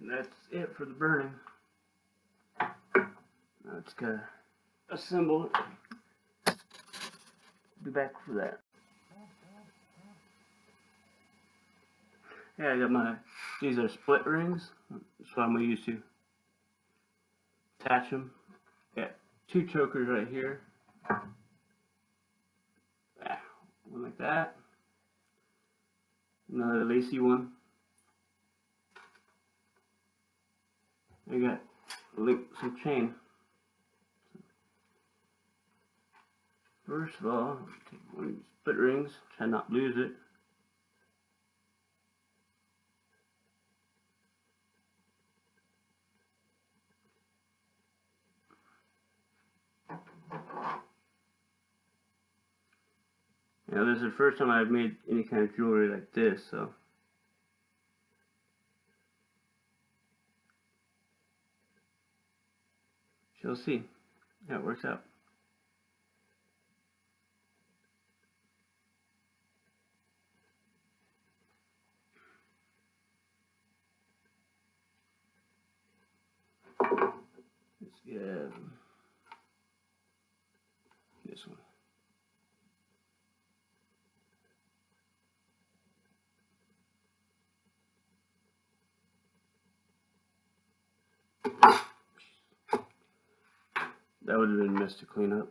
that's it for the burning. Now it's gotta assemble it. Be back for that. Yeah, I got these are split rings. That's what I'm gonna use to attach them. Got two chokers right here. One like that. Another lacy one. I got some chain. First of all, take one of these split rings, try not to lose it. Now this is the first time I've made any kind of jewelry like this, so you'll see how it works out. Let's get this one. That would have been a mess to clean up.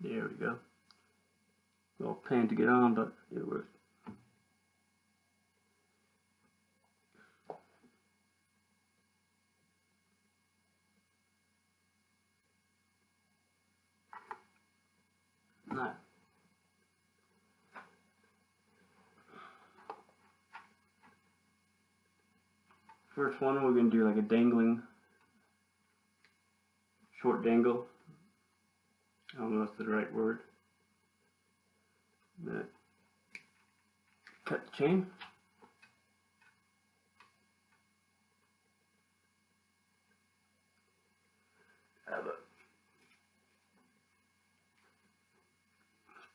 There we go. A little pain to get on, but it works. Alright. First one, we're going to do like a dangling, short dangle. I don't know if that's the right word. Cut the chain. Have a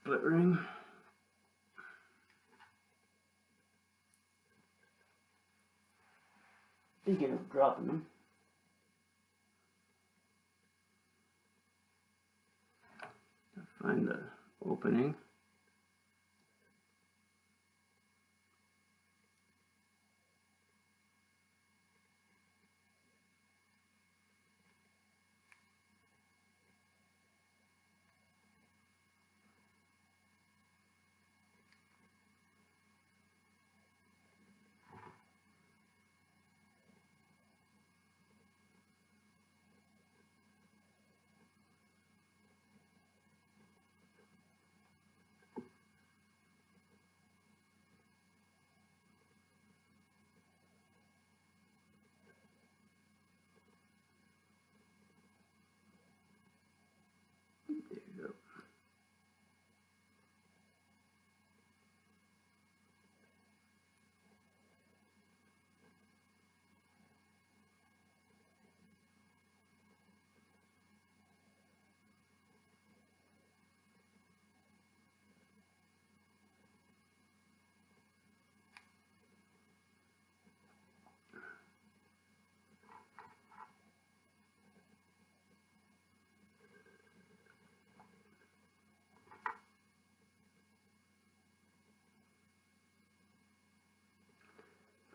split ring. Thinking of dropping them. Find the opening. There you go.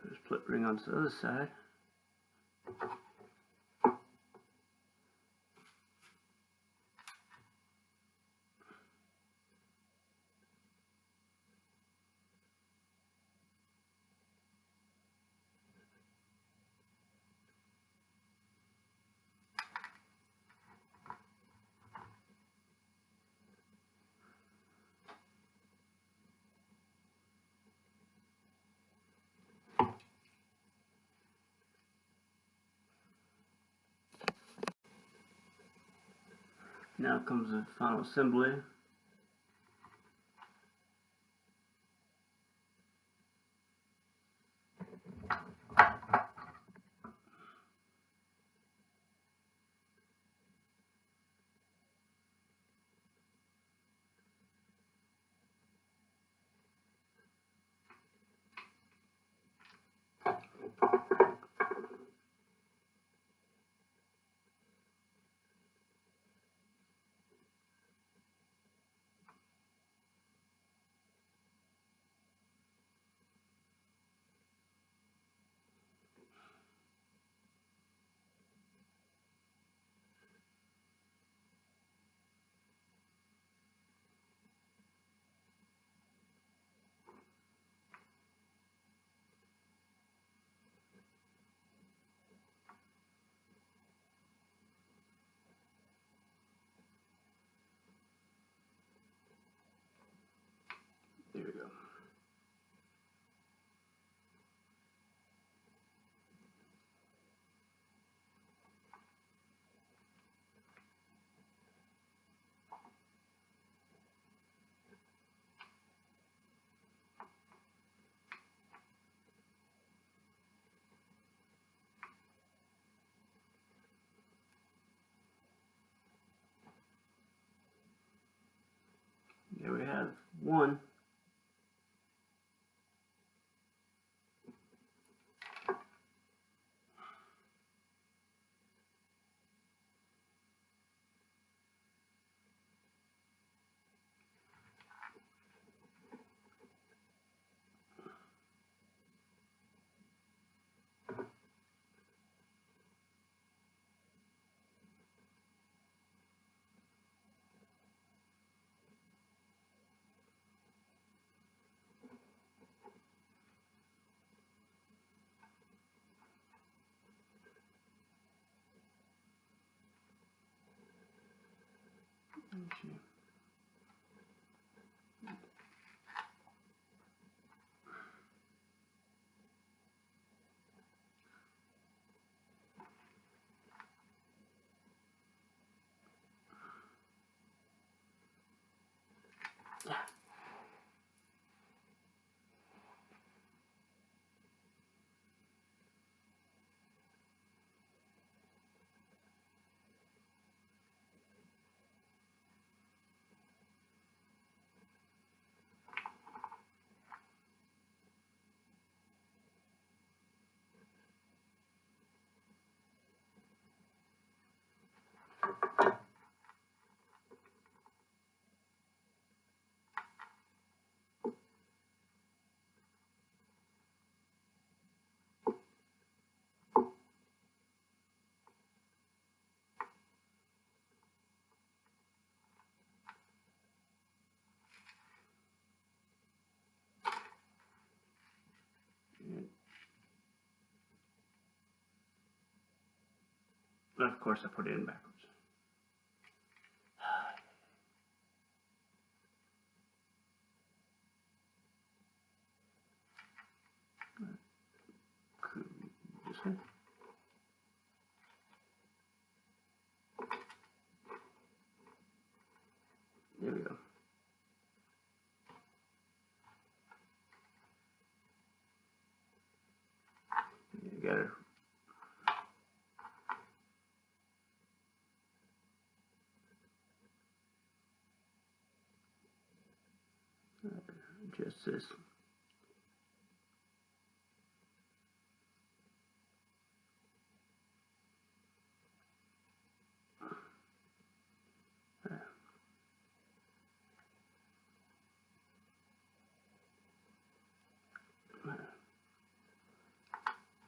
Put a split ring onto the other side. Now comes the final assembly. There we go. There we have one. Okay. And of course, I put it in backwards. This way. together. Just this.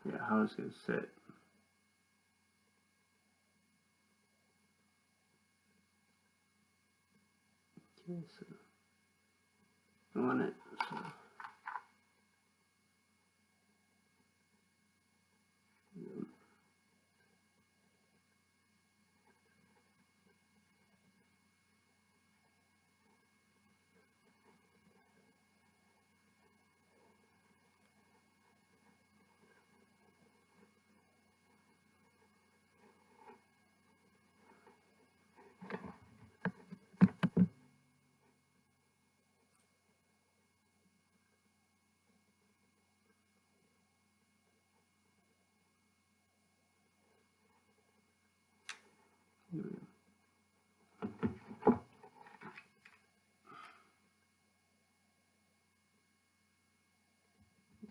Yeah, how it's going to sit. Okay, so I want it. So.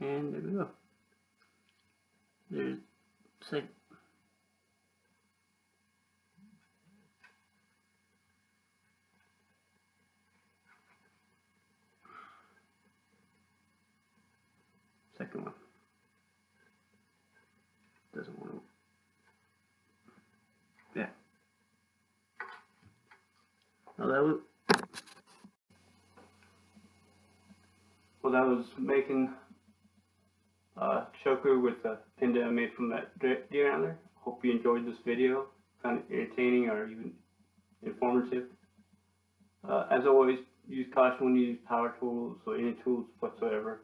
And there we go. There's second one. Doesn't want to. Yeah. Well, that was making a choker with a pendant I made from that deer antler. Hope you enjoyed this video. Found it entertaining or even informative. As always, use caution when you use power tools or any tools whatsoever.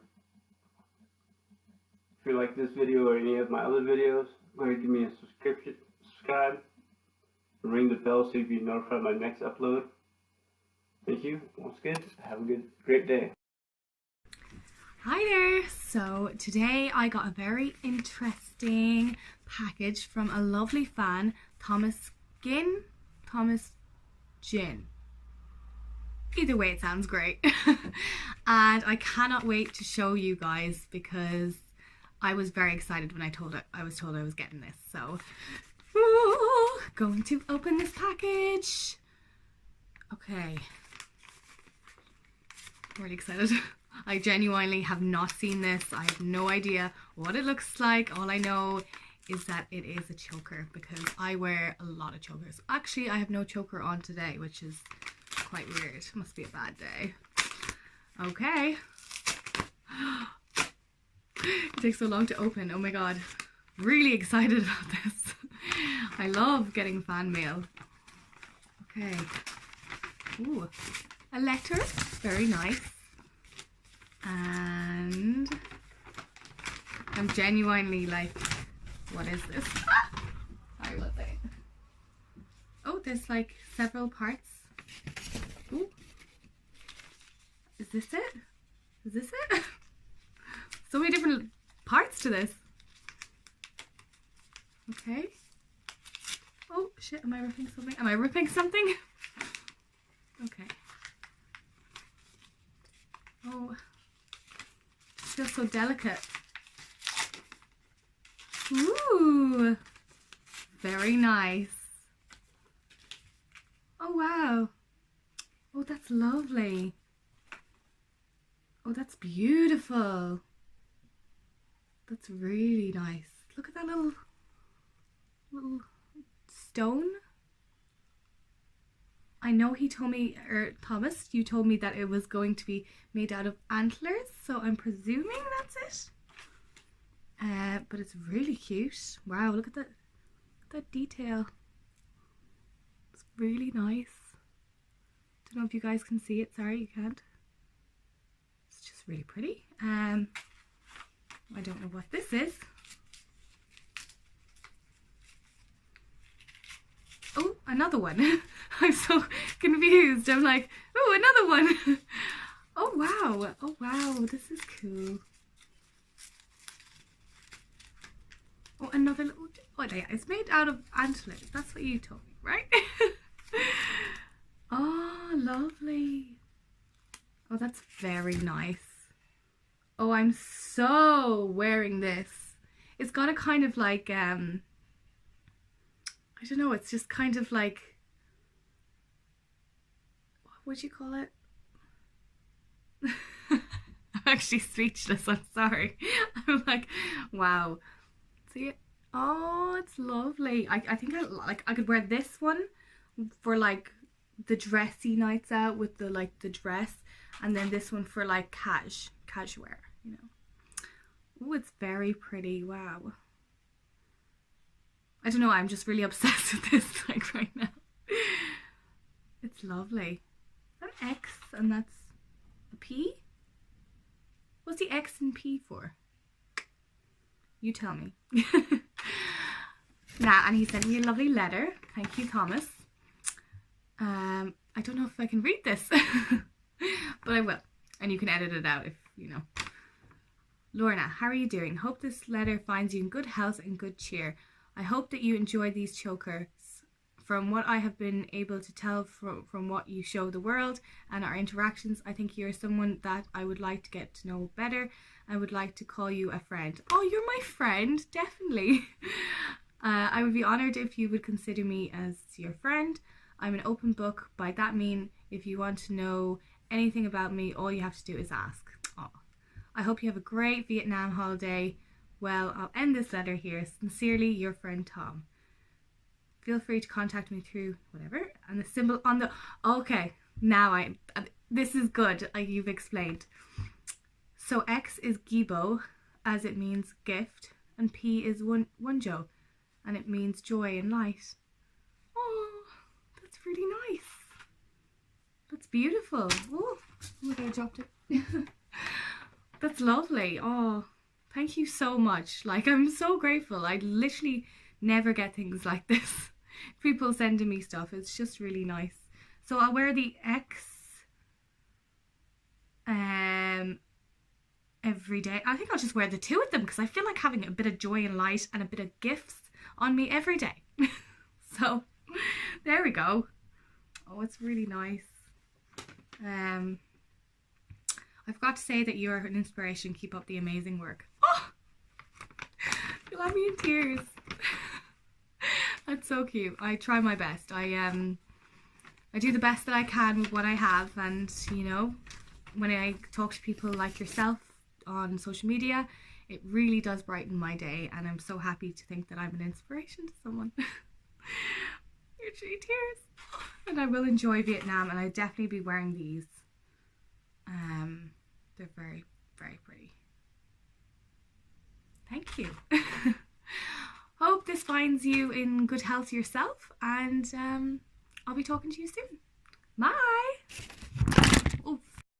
If you like this video or any of my other videos, go ahead and give me a subscribe, and ring the bell so you'll be notified of my next upload. Thank you once again. Have a great day. Hi there! So today I got a very interesting package from a lovely fan, Thomas Gin. Either way, it sounds great. And I cannot wait to show you guys because I was very excited when I was told I was getting this. So, going to open this package. Okay. I'm really excited. I genuinely have not seen this. I have no idea what it looks like. All I know is that it is a choker because I wear a lot of chokers. Actually, I have no choker on today, which is quite weird. Must be a bad day. Okay. It takes so long to open. Oh my god. Really excited about this. I love getting fan mail. Okay. Ooh. A letter. Very nice. And I'm genuinely like, what is this? Sorry about that. Oh, there's like several parts. Ooh. Is this it? Is this it? So many different parts to this. Okay. Oh shit, am I ripping something? Am I ripping something? Okay. Oh. It feels so delicate. Ooh. Very nice. Oh wow. Oh, that's lovely. Oh, that's beautiful. That's really nice. Look at that little stone. I know he told me, or Thomas, you told me that it was going to be made out of antlers, so I'm presuming that's it. But it's really cute. Wow, look at that detail. It's really nice. Don't know if you guys can see it. Sorry, you can't. It's just really pretty. I don't know what this is. Oh, another one. I'm so confused. I'm like, oh, another one. Oh, wow. Oh, wow. This is cool. Oh, another little, oh yeah, it's made out of antlers. That's what you told me, right? Oh, lovely. Oh, that's very nice. Oh, I'm so wearing this. It's got a kind of like, I don't know, it's just kind of like, what would you call it? I'm actually speechless, I'm sorry. I'm like, wow. See it? Oh, it's lovely. I think I could wear this one for like the dressy nights out with the like the dress, and then this one for like casual wear, you know. Oh, it's very pretty. Wow. I don't know, I'm just really obsessed with this like right now. It's lovely. Is that X and that's a P? What's the X and P for? You tell me. Nah, and he sent me a lovely letter. Thank you, Thomas. I don't know if I can read this, but I will. And you can edit it out if, you know. Lorna, how are you doing? Hope this letter finds you in good health and good cheer. I hope that you enjoy these chokers. From what I have been able to tell from what you show the world and our interactions, I think you're someone that I would like to get to know better. I would like to call you a friend. Oh, you're my friend, definitely. I would be honoured if you would consider me as your friend. I'm an open book. By that mean, if you want to know anything about me, all you have to do is ask. Oh. I hope you have a great Vietnam holiday. Well, I'll end this letter here. Sincerely, your friend Tom. Feel free to contact me through whatever. And the symbol on the... Okay, now this is good, like you've explained. So X is Gibo, as it means gift, and P is Wonjo, and it means joy and light. Oh, that's really nice. That's beautiful. Oh, look, I dropped it. That's lovely. Oh, thank you so much. Like, I'm so grateful. I literally never get things like this. People sending me stuff. It's just really nice. So I'll wear the X every day. I think I'll just wear the two of them because I feel like having a bit of joy and light and a bit of gifts on me every day. So there we go. Oh, it's really nice. I forgot to say that you are an inspiration. Keep up the amazing work. Oh, you got me in tears. That's so cute. I try my best. I do the best that I can with what I have, and you know, when I talk to people like yourself on social media, it really does brighten my day, and I'm so happy to think that I'm an inspiration to someone. You're truly tears. And I will enjoy Vietnam, and I'll definitely be wearing these. They're very, very pretty. Thank you. Hope this finds you in good health yourself, and I'll be talking to you soon. Bye!